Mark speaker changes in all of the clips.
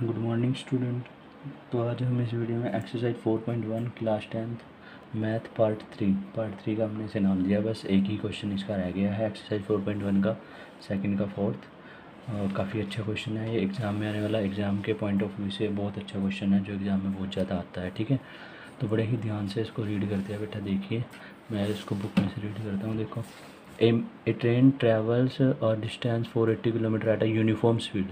Speaker 1: Good morning student. तो आज हम इस वीडियो में exercise 4.1 class 10th math part three का हमने इसे नाम दिया। बस एक ही क्वेश्चन इसका रह गया है एक्सरसाइज 4.1 का, सेकंड का फोर्थ। काफ़ी अच्छा क्वेश्चन है ये, एग्ज़ाम में आने वाला, एग्ज़ाम के पॉइंट ऑफ व्यू से बहुत अच्छा क्वेश्चन है जो एग्ज़ाम में बहुत ज़्यादा आता है। ठीक है, तो बड़े ही ध्यान से इसको रीड करते हैं बेटा। देखिए, मैं इसको बुक में से रीड करता हूँ। देखो, ए ट्रेन ट्रेवल्स और distance 480 kilometre at a uniform speed.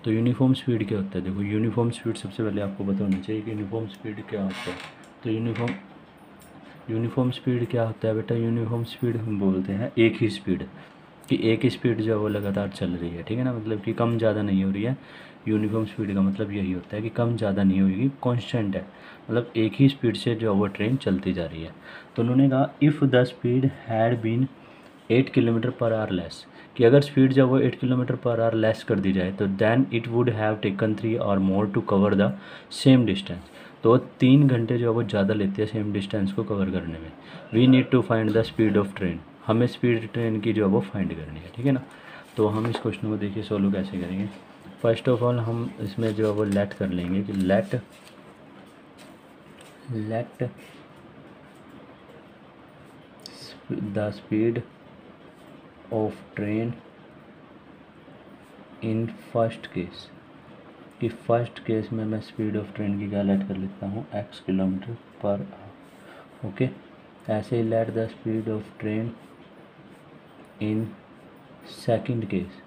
Speaker 1: तो यूनिफॉर्म स्पीड क्या होता है? देखो, यूनिफॉर्म स्पीड सबसे पहले आपको पता होना चाहिए कि यूनिफॉर्म स्पीड क्या होता है। तो यूनिफॉर्म स्पीड क्या होता है बेटा? यूनिफॉर्म स्पीड हम बोलते हैं एक ही स्पीड, कि एक ही स्पीड जो है वो लगातार चल रही है। ठीक है ना, मतलब कि कम ज़्यादा नहीं हो रही है। यूनिफॉर्म स्पीड का मतलब यही होता है कि कम ज़्यादा नहीं होगी, कांस्टेंट है, मतलब एक ही स्पीड से जो है वो ट्रेन चलती जा रही है। तो उन्होंने कहा if the speed had been 8 kilometre per hour less, कि अगर स्पीड जब वो 8 किलोमीटर पर आवर लेस कर दी जाए तो then it would have taken 3 hour more to cover the same distance. तो 3 घंटे जो है वो ज़्यादा लेते हैं सेम डिस्टेंस को कवर करने में। We need to find the speed of train, हमें स्पीड ट्रेन की जो है वो फाइंड करनी है। ठीक है ना, तो हम इस क्वेश्चन को देखिए सोल्व कैसे करेंगे। फर्स्ट ऑफ ऑल हम इसमें जो है वो लेट कर लेंगे कि late the speed of train in first case, कि फर्स्ट केस में मैं स्पीड ऑफ ट्रेन की क्या लेट कर लेता हूँ, x kilometre per hour. Okay, ऐसे ही let the speed of train in second case.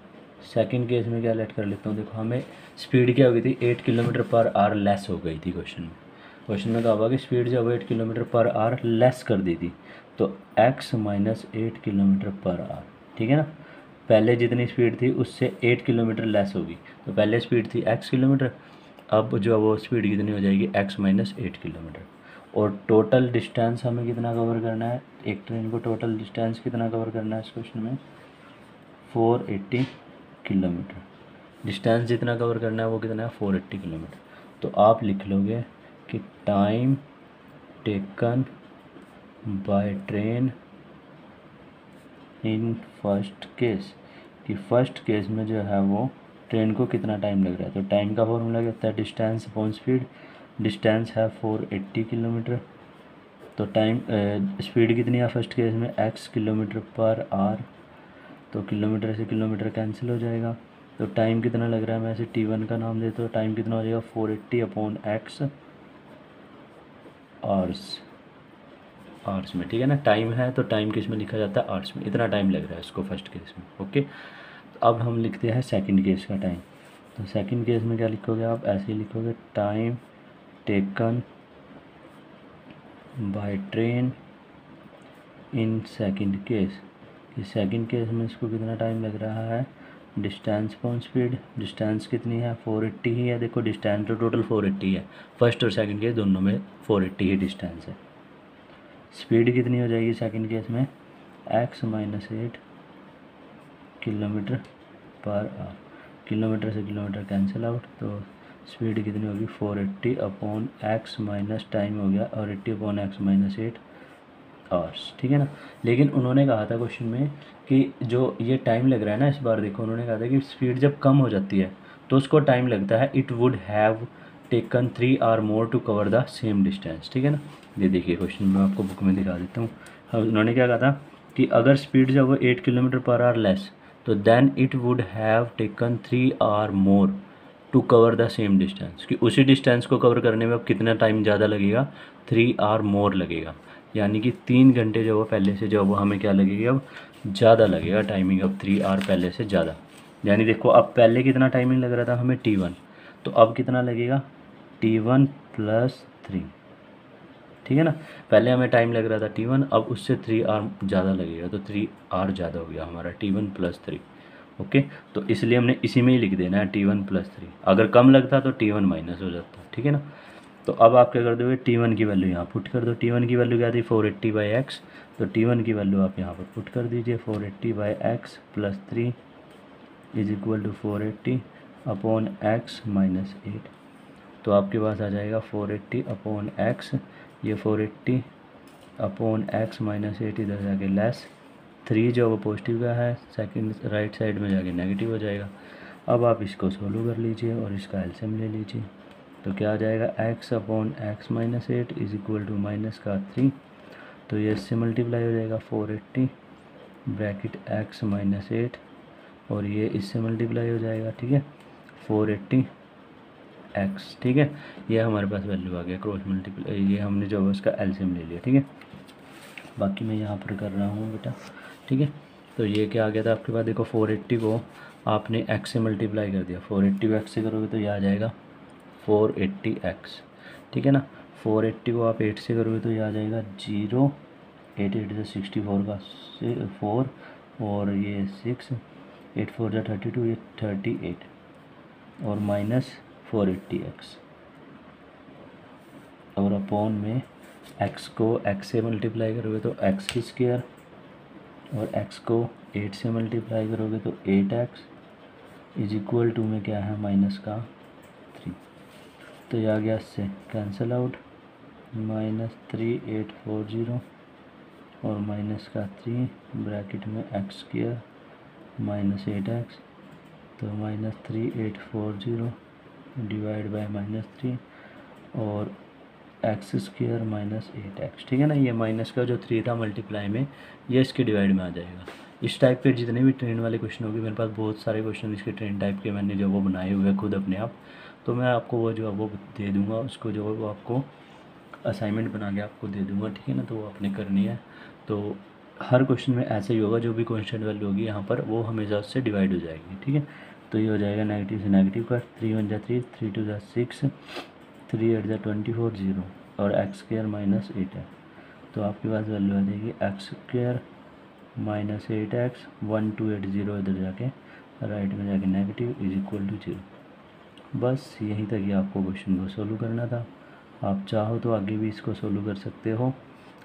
Speaker 1: Second case में क्या लेट कर लेता हूँ, देखो हमें स्पीड क्या हो गई थी, 8 किलोमीटर पर आवर लेस हो गई थी। क्वेश्चन में कहा हुआ कि स्पीड जब 8 किलोमीटर पर आवर लेस कर दी थी तो x minus 8 kilometre per hour. ठीक है ना, पहले जितनी स्पीड थी उससे 8 किलोमीटर लेस होगी। तो पहले स्पीड थी x किलोमीटर, अब जो वो स्पीड कितनी हो जाएगी, x माइनस 8 किलोमीटर। और टोटल डिस्टेंस हमें कितना कवर करना है, एक ट्रेन को टोटल डिस्टेंस कितना कवर करना है इस क्वेश्चन में, 480 किलोमीटर। डिस्टेंस जितना कवर करना है वो कितना है, 480 किलोमीटर। तो आप लिख लोगे कि time taken by train in first case, कि फर्स्ट केस में जो है वो ट्रेन को कितना टाइम लग रहा है। तो टाइम का फॉर्मूला क्या होता है, डिस्टेंस अपॉन स्पीड। डिस्टेंस है 480 किलोमीटर, तो टाइम स्पीड कितनी है फर्स्ट केस में, x किलोमीटर पर आवर। तो किलोमीटर से किलोमीटर कैंसिल हो जाएगा। तो टाइम कितना लग रहा है, मैं इसे t1 का नाम देता हूँ। टाइम कितना हो जाएगा, 480 अपॉन x आवर्स में। ठीक है ना, टाइम है तो टाइम किस में लिखा जाता है, आवर्स में। इतना टाइम लग रहा है इसको फर्स्ट केस में। ओके, तो अब हम लिखते हैं सेकंड केस का टाइम। तो सेकंड केस में क्या लिखोगे आप, ऐसे ही लिखोगे time taken by train in second case, कि सेकंड केस में इसको कितना टाइम लग रहा है, डिस्टेंस अपॉन स्पीड। डिस्टेंस कितनी है, 480 ही है। देखो डिस्टेंस तो टोटल 480 है, फर्स्ट और सेकंड केस दोनों में 480 ही डिस्टेंस है। स्पीड कितनी हो जाएगी सेकंड केस में, x minus 8 kilometre per our. Kilometre से किलोमीटर कैंसिल आउट, तो स्पीड कितनी होगी, 480 अपॉन x माइनस टाइम हो गया, और 80 अपॉन x माइनस 8 आवर्स। ठीक है ना, लेकिन उन्होंने कहा था क्वेश्चन में कि जो ये टाइम लग रहा है ना, इस बार देखो उन्होंने कहा था कि स्पीड जब कम हो जाती है तो उसको टाइम लगता है, it would have taken 3 hour more to cover the same distance. ठीक है ना, ये देखिए क्वेश्चन मैं आपको बुक में दिखा देता हूँ। उन्होंने क्या कहा था कि अगर स्पीड जब वो 8 किलोमीटर पर आवर लेस, तो then it would have taken 3 hour more to cover the same distance, कि उसी डिस्टेंस को कवर करने में अब कितना टाइम ज़्यादा लगेगा, 3 आवर मोर लगेगा। यानी कि 3 घंटे जो वो पहले से जो वो हमें क्या लगेगी, अब ज़्यादा लगेगा टाइमिंग, अब 3 आवर पहले से ज़्यादा। यानी देखो अब पहले कितना टाइमिंग लग रहा था हमें t1, तो अब कितना लगेगा, t1 प्लस 3। ठीक है ना, पहले हमें टाइम लग रहा था t1, अब उससे 3 आवर ज़्यादा लगेगा, तो 3 आवर ज़्यादा हो गया हमारा, t1 प्लस 3। ओके, तो इसलिए हमने इसी में ही लिख देना है t1 प्लस 3। अगर कम लगता तो t1 माइनस हो जाता। ठीक है ना, तो अब आप क्या कर दोगे, t1 की वैल्यू यहाँ पुट कर दो। t1 की वैल्यू क्या थी, 480 बाई एक्स, तो t1 की वैल्यू आप यहाँ पर पुट कर दीजिए, 480 by x plus 3 is equal to 480 upon x minus 8। तो आपके पास आ जाएगा 480 अपॉन एक्स, ये 480 अपॉन एक्स माइनस 8 इधर जाके लेस 3 जो वो पॉजिटिव का है, सेकंड राइट साइड में जाके नेगेटिव हो जाएगा। अब आप इसको सोल्व कर लीजिए और इसका एलसीएम ले लीजिए। तो क्या आ जाएगा, x upon x minus 8 is equal to minus का 3, तो ये इससे मल्टीप्लाई हो जाएगा 480 ब्रैकेट x माइनस 8 और ये इससे मल्टीप्लाई हो जाएगा, ठीक है, 480 x, ठीक है। ये हमारे पास वैल्यू आ गया क्रॉस मल्टीप्लाई, ये हमने जो है उसका एलसीएम ले लिया, ठीक है। बाकी मैं यहाँ पर कर रहा हूँ बेटा, ठीक है। तो ये क्या आ गया था आपके पास, देखो 480 को आपने x से मल्टीप्लाई कर दिया, 480 को x से करोगे तो ये आ जाएगा 480x, ठीक है ना। 480 को आप 8 से करोगे तो ये आ जाएगा 0, 8 8 से 64 का 4 और ये 6, 8 4 जा 32, ये 38 और माइनस 480x और अपॉन में x को x से मल्टीप्लाई करोगे तो x की स्क्वायर और x को 8 से मल्टीप्लाई करोगे तो 8x इज इक्वल टू में क्या है, माइनस का 3। तो ये आ गया, इससे कैंसिल आउट, माइनस 3840 और माइनस का 3 ब्रैकेट में x स्क्वायर माइनस 8x, तो माइनस 3840 डिवाइड बाय माइनस 3 और एक्स स्क्वायर माइनस 8x, ठीक है ना। ये माइनस का जो 3 था मल्टीप्लाई में, ये इसके डिवाइड में आ जाएगा। इस टाइप के जितने भी ट्रेन वाले क्वेश्चन होंगे, मेरे पास बहुत सारे क्वेश्चन इसके ट्रेन टाइप के मैंने जो वो बनाए हुए हैं खुद अपने आप, तो मैं आपको वो जो है वो दे दूँगा, उसको जो है वो आपको असाइनमेंट बना के आपको दे दूँगा, ठीक है ना। तो वो आपने करनी है। तो हर क्वेश्चन में ऐसे ही होगा, जो भी कॉन्स्टेंट वैल्यू होगी यहाँ पर वो हमेशा उससे डिवाइड हो जाएगी, ठीक है। तो ये हो जाएगा नेगेटिव से नेगेटिव का 3 1 जा 3, 3 2 जा 6, 3 8 जा 24 0 और एक्स स्क्वायर माइनस 8 है। तो आपके पास वैल्यू आ जाएगी एक्स स्क्वायर माइनस 8x 1280 इधर जाके राइट में जाके नेगेटिव इज इक्वल टू 0। बस यहीं तक ही आपको क्वेश्चन को सोल्व करना था। आप चाहो तो आगे भी इसको सोल्व कर सकते हो,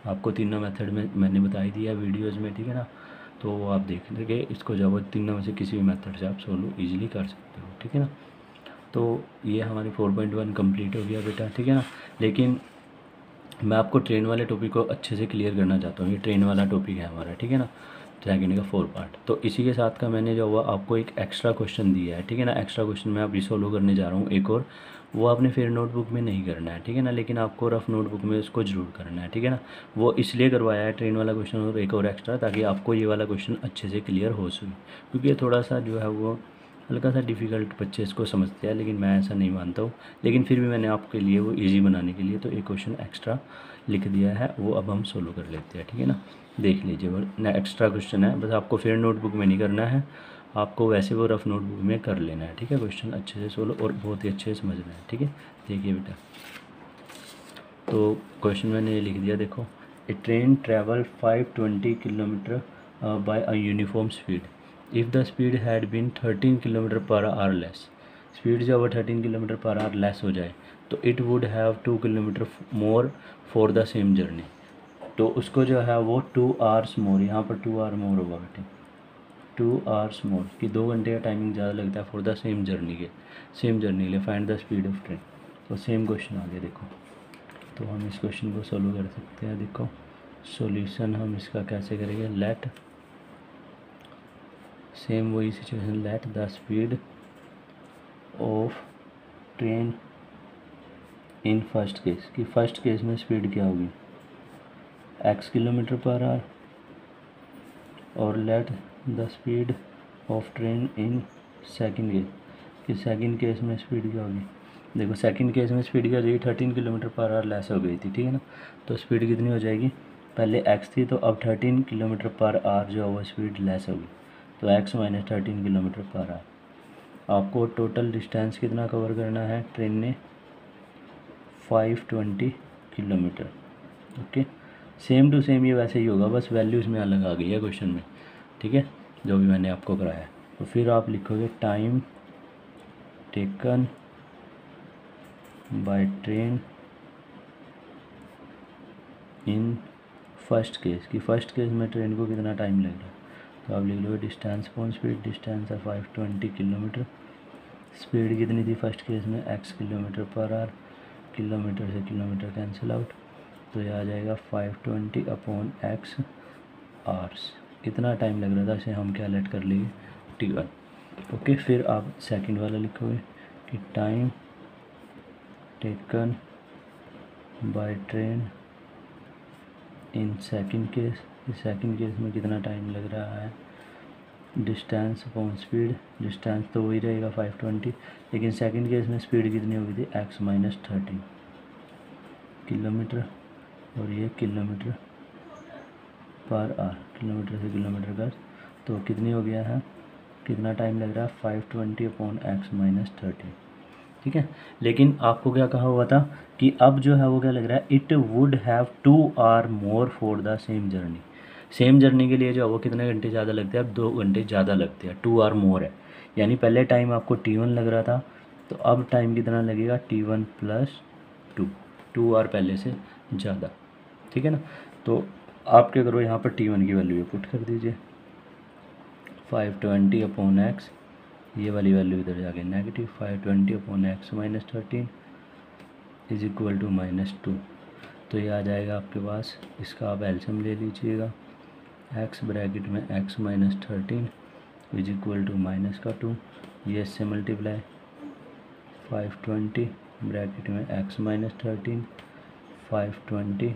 Speaker 1: आपको तीनों मेथड में मैंने बताई दिया वीडियोज़ में, ठीक है ना। तो वो आप देख लेंगे, इसको जब तीनों में से किसी भी मेथड से आप सोल्व ईजिली कर सकते हो, ठीक है ना। तो ये हमारी 4.1 कंप्लीट हो गया बेटा, ठीक है ना। लेकिन मैं आपको ट्रेन वाले टॉपिक को अच्छे से क्लियर करना चाहता हूँ। ये ट्रेन वाला टॉपिक है हमारा, ठीक है ना, सेकंड का 4 पार्ट। तो इसी के साथ का मैंने जो हुआ आपको एक एक्स्ट्रा क्वेश्चन दिया है, ठीक है ना। एक्स्ट्रा क्वेश्चन मैं अभी सोल्व करने जा रहा हूँ एक और, वो आपने फिर नोटबुक में नहीं करना है, ठीक है ना, लेकिन आपको रफ नोटबुक में उसको ज़रूर करना है, ठीक है ना। वो इसलिए करवाया है ट्रेन वाला क्वेश्चन और एक और एक्स्ट्रा, ताकि आपको ये वाला क्वेश्चन अच्छे से क्लियर हो सके, क्योंकि ये थोड़ा सा जो है वो हल्का सा डिफ़िकल्ट बच्चे इसको समझते हैं, लेकिन मैं ऐसा नहीं मानता हूँ। लेकिन फिर भी मैंने आपके लिए वो इजी बनाने के लिए तो एक क्वेश्चन एक्स्ट्रा लिख दिया है, वो अब हम सोल्व कर लेते हैं, ठीक है ना। देख लीजिए, वो एक्स्ट्रा क्वेश्चन है, बस आपको फिर नोटबुक में नहीं करना है, आपको वैसे वो रफ नोटबुक में कर लेना है, ठीक है। क्वेश्चन अच्छे से सोल्व और बहुत ही अच्छे से समझना है, ठीक है। देखिए बेटा, तो क्वेश्चन मैंने ये लिख दिया, देखो, a train travel 520 kilometre by a uniform speed if the speed had been 13 kilometre per hour less. Speed जो है 13 किलोमीटर पर आवर लेस हो जाए तो it would have 2 kilometre more for the same journey. तो उसको जो है वो 2 आवर्स मोर, यहाँ पर 2 आवर मोर होगा बेटे, 2 आवर्स मोर कि 2 घंटे का टाइमिंग ज़्यादा लगता है फॉर द सेम जर्नी के, सेम जर्नी के लिए find the speed of train. तो सेम क्वेश्चन आ गया, देखो। तो हम इस क्वेश्चन को सोल्व कर सकते हैं। देखो सॉल्यूशन हम इसका कैसे करेंगे, लेट सेम वही situation, late the speed of train in first case, कि फर्स्ट केस में स्पीड क्या होगी, x किलोमीटर पर आवर, और late the speed of train in second case, कि सेकंड केस में स्पीड क्या होगी। देखो सेकंड केस में स्पीड क्या हो जाएगी, 13 किलोमीटर पर आवर लेस हो गई थी, ठीक है ना। तो स्पीड कितनी हो जाएगी, पहले x थी तो अब 13 किलोमीटर पर आवर जो है वो स्पीड लेस होगी, तो x minus 13 kilometre per hour. आपको टोटल डिस्टेंस कितना कवर करना है ट्रेन ने, 520 kilometre, okay. Same to same ये वैसे ही होगा, बस वैल्यूज़ में अलग आ गई है क्वेश्चन में, ठीक है, जो भी मैंने आपको कराया है। तो फिर आप लिखोगे time taken by train in first case, कि फर्स्ट केस में ट्रेन को कितना टाइम लग रहा है। तो आप लिख लो डिस्टेंस अपॉन स्पीड, डिस्टेंस है 520 किलोमीटर, स्पीड कितनी थी फर्स्ट केस में, x kilometre per our, kilometre से किलोमीटर कैंसिल आउट, तो ये आ जाएगा 520 अपॉन x आवर्स। इतना टाइम लग रहा था, इसे हम क्या लेट कर लेंगे T1। ओके, फिर आप सेकंड वाला लिखोगे कि time taken by train in second case. Second case में कितना टाइम लग रहा है, डिस्टेंस अपॉन स्पीड। डिस्टेंस तो वही रहेगा 520, लेकिन सेकंड केस में स्पीड कितनी होगी थी, x माइनस 13 किलोमीटर, और ये किलोमीटर पर आवर, किलोमीटर से किलोमीटर का, तो कितनी हो गया है, कितना टाइम लग रहा है, 520 अपॉन x माइनस 13। ठीक है, लेकिन आपको क्या कहा हुआ था कि अब जो है वो क्या लग रहा है, it would have 2 hour more for the same journey. Same journey के लिए जो है वो कितने घंटे ज़्यादा लगते हैं, अब 2 घंटे ज़्यादा लगते हैं, 2 आवर मोर है। यानी पहले टाइम आपको t1 लग रहा था, तो अब टाइम कितना लगेगा, t1 प्लस 2 आवर पहले से ज़्यादा। ठीक है ना, तो आप क्या करो, यहाँ पर t1 की वैल्यू पुट कर दीजिए, 520 अपॉन एक्स, ये वाली वैल्यू इधर जाके negative 520 upon x minus 13 is equal to -2। तो ये आ जाएगा आपके पास, इसका आप एलसीएम ले लीजिएगा, एक्स ब्रैकेट में x minus 13 is equal to -2, ये इससे मल्टीप्लाई 520 ब्रैकेट में एक्स माइनस 13 520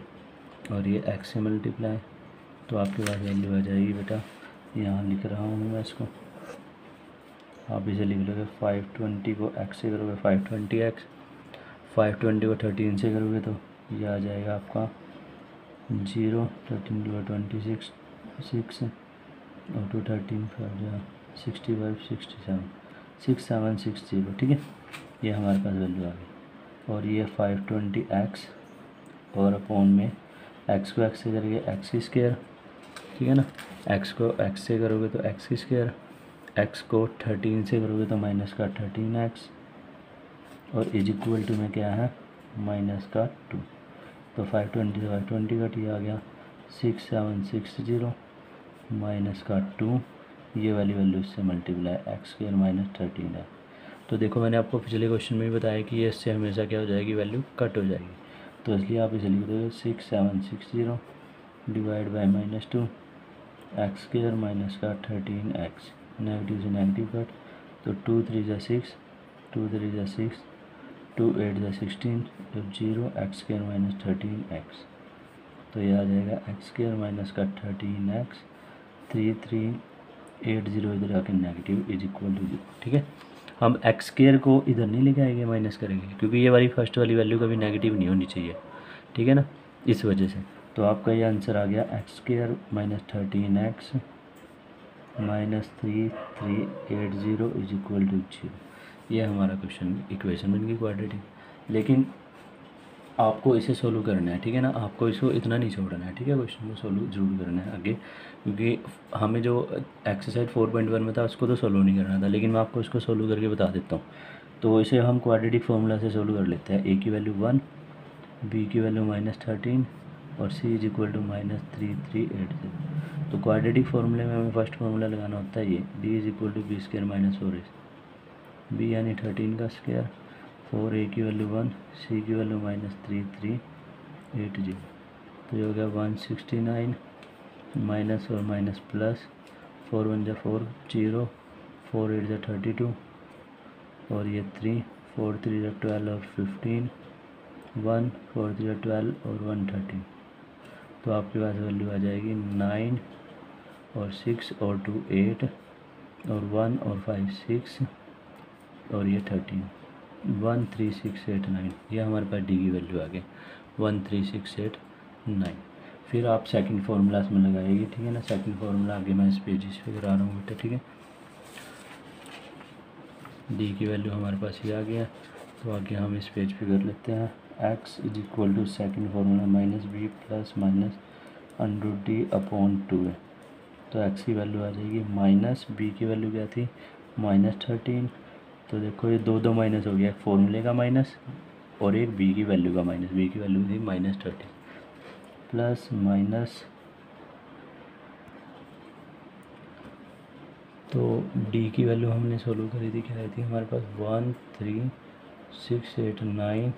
Speaker 1: और ये एक्स से मल्टीप्लाई, तो आपके पास वैल्यू आ जाएगी बेटा, यहाँ लिख रहा हूँ मैं इसको, आप इसे लिख लोगे 520 को x से करोगे 520x, 520 को 13 से करोगे तो ये आ जाएगा आपका 0, 13 2 26 6 और 2 13 5 65 67 6760। ठीक है, ये हमारे पास वैल्यू आ गई, और ये 520x और अपॉन में x को x से करेंगे x की स्क्वायर। ठीक है ना, x को x से करोगे तो x की स्क्वायर, x को 13 से करोगे तो माइनस का 13x, और इज इक्वल टू में क्या है, माइनस का 2। तो 520 से 520 कट, ये आ गया 6760 माइनस का 2, ये वाली वैल्यू इससे मल्टीप्लाई एक्स स्क्वायर माइनस 13 है। तो देखो मैंने आपको पिछले क्वेश्चन में भी बताया कि ये इससे हमेशा क्या हो जाएगी, वैल्यू कट हो जाएगी, तो इसलिए आप इसे लिख दोगे 6760 divide by -2 x square minus का 13x, नेगेटिव से नेगेटिव कट, तो 2 3 ज़ा 6 2 3 ज़ा 6 2 8 ज़ा 16 जब 0 एक्स स्क्वायर माइनस 13x, तो ये आ जाएगा एक्स स्क्वायर माइनस का 13x 3380 इधर आके नेगेटिव इज इक्वल टू 0। ठीक है, हम एक्स स्क्वायर को इधर नहीं लेके आएंगे, माइनस करेंगे, क्योंकि ये वाली फर्स्ट वाली वैल्यू कभी नेगेटिव नहीं होनी चाहिए। ठीक है ना, इस वजह से तो आपका ये आंसर आ गया x square minus 13x minus 3380 is equal to 0। ये हमारा क्वेश्चन इक्वेशन बन गई क्वाड्रेटिक, लेकिन आपको इसे सोल्व करना है। ठीक है ना, आपको इसको इतना नहीं छोड़ना है। ठीक है, क्वेश्चन को सोल्व जरूर करना है आगे, क्योंकि हमें जो एक्सरसाइज 4.1 में था उसको तो सोल्व नहीं करना था, लेकिन मैं आपको इसको सोल्व करके बता देता हूँ। तो इसे हम क्वाड्रेटिक फार्मूला से सोल्व कर लेते हैं। ए की वैल्यू 1, बी की वैल्यू -13 और सी इज इक्वल टू -3380। तो क्वाड्रेटिक फार्मूले में हमें फर्स्ट फार्मूला लगाना होता है ये, D is equal to B square minus 4ac, B यानी 13 का स्क्वायर, 4 ए की वैल्यू 1, सी की वैल्यू -3380, तो ये हो गया 169 माइनस और माइनस प्लस, 4 1 जा 4 0, 4 8 जा 32 और ये 3, 4 3 जा 12 और 15, 1 4 3 जा 12 और 113। तो आपके पास वैल्यू आ जाएगी 9 और 6 और 2 8 और 1 और 5 6 और ये 13, 13689। ये हमारे पास डी की वैल्यू आ गई 13689। फिर आप सेकंड फार्मूला इसमें लगाएगी। ठीक है ना, सेकंड फार्मूला आगे मैं इस पेजेस पे करा रहा हूँ बेटा। ठीक है, डी की वैल्यू हमारे पास ये आ गया, तो आगे हम इस पेज पे कर लेते हैं। X is equal to second formula minus B plus minus √d upon 2 है, तो एक्स की वैल्यू आ जाएगी माइनस, बी की वैल्यू क्या थी -13, तो देखो ये दो माइनस हो गया, एक फॉर्मूले का माइनस और एक बी की वैल्यू का माइनस। बी की वैल्यू थी -13 प्लस माइनस, तो डी की वैल्यू हमने सोल्व करी थी, क्या आई थी हमारे पास 13689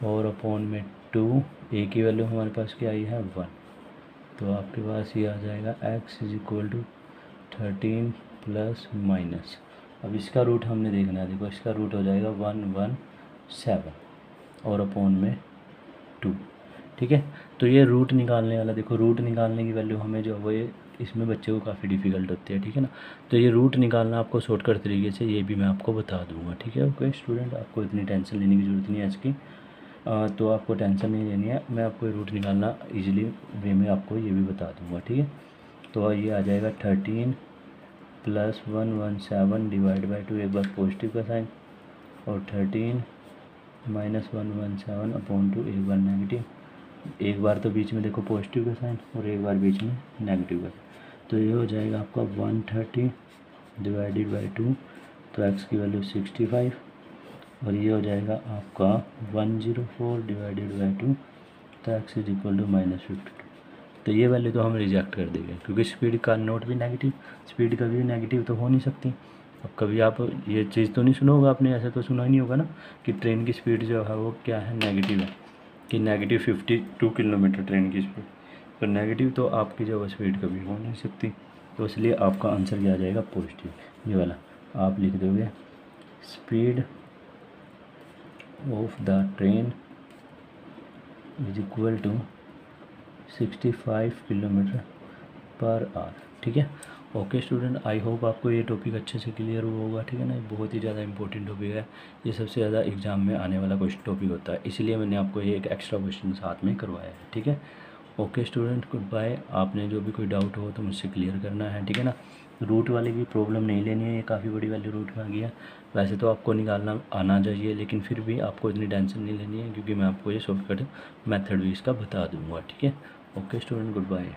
Speaker 1: और अपॉन में 2, ए की वैल्यू हमारे पास क्या आई है 1, तो आपके पास ये आ जाएगा x is equal to 13 plus minus अब इसका रूट हमने देखना है, देखो इसका रूट हो जाएगा 117 और अपॉन में 2, ठीक है। तो ये रूट निकालने वाला, देखो रूट निकालने की वैल्यू हमें जो वो ये इसमें बच्चे को काफ़ी डिफ़िकल्ट होती है, ठीक है ना। तो ये रूट निकालना आपको शॉर्टकट तरीके से ये भी मैं आपको बता दूंगा, ठीक है। ओके स्टूडेंट, आपको इतनी टेंशन लेने की ज़रूरत नहीं है इसकी, तो आपको टेंशन नहीं लेनी है, मैं आपको रूट निकालना ईजिली वे में आपको ये भी बता दूँगा, ठीक है। तो ये आ जाएगा 13 + 117 डिवाइड बाई 2, एक बार पॉजिटिव का साइन, और 13 - 117 अपॉन 2 एक बार नेगेटिव, एक बार तो बीच में देखो पॉजिटिव का साइन और एक बार बीच में नेगेटिव का। तो ये हो जाएगा आपका 130 डिवाइडेड बाई 2, तो x की वैल्यू 65, और ये हो जाएगा आपका 104 डिवाइडेड बाई 2, तो x इज इक्वल टू -52। तो ये वैल्यू तो हम रिजेक्ट कर देंगे क्योंकि स्पीड का नोट भी नेगेटिव, स्पीड कभी भी नेगेटिव तो हो नहीं सकती। अब कभी आप ये चीज़ तो नहीं सुना होगा आपने, ऐसा तो सुना ही नहीं होगा ना कि ट्रेन की स्पीड जो है वो क्या है, नेगेटिव है, कि -52 किलोमीटर ट्रेन की स्पीड, तो नेगेटिव तो आपकी जो स्पीड कभी हो नहीं सकती। तो इसलिए आपका आंसर क्या आ जाएगा, पॉजिटिव, ये वाला आप लिख दोगे, speed of the train is equal to 65 kilometre per hour, ठीक है। ओके स्टूडेंट, आई होप आपको ये टॉपिक अच्छे से क्लियर हुआ होगा, ठीक है ना। बहुत ही ज़्यादा इंपॉर्टेंट टॉपिक है, ये सबसे ज़्यादा एग्जाम में आने वाला क्वेश्चन टॉपिक होता है, इसलिए मैंने आपको ये एक एक्स्ट्रा क्वेश्चन साथ में करवाया है, ठीक है। Okay student, goodbye. आपने जो भी कोई डाउट हो तो मुझसे क्लियर करना है, ठीक है ना। रूट वाले की प्रॉब्लम नहीं लेनी है, ये काफ़ी बड़ी वैल्यू रूट में आ गया। वैसे तो आपको निकालना आना चाहिए, लेकिन फिर भी आपको इतनी टेंशन नहीं लेनी है क्योंकि मैं आपको ये शॉर्टकट मेथड भी इसका बता दूंगा, ठीक है। Okay student, good bye.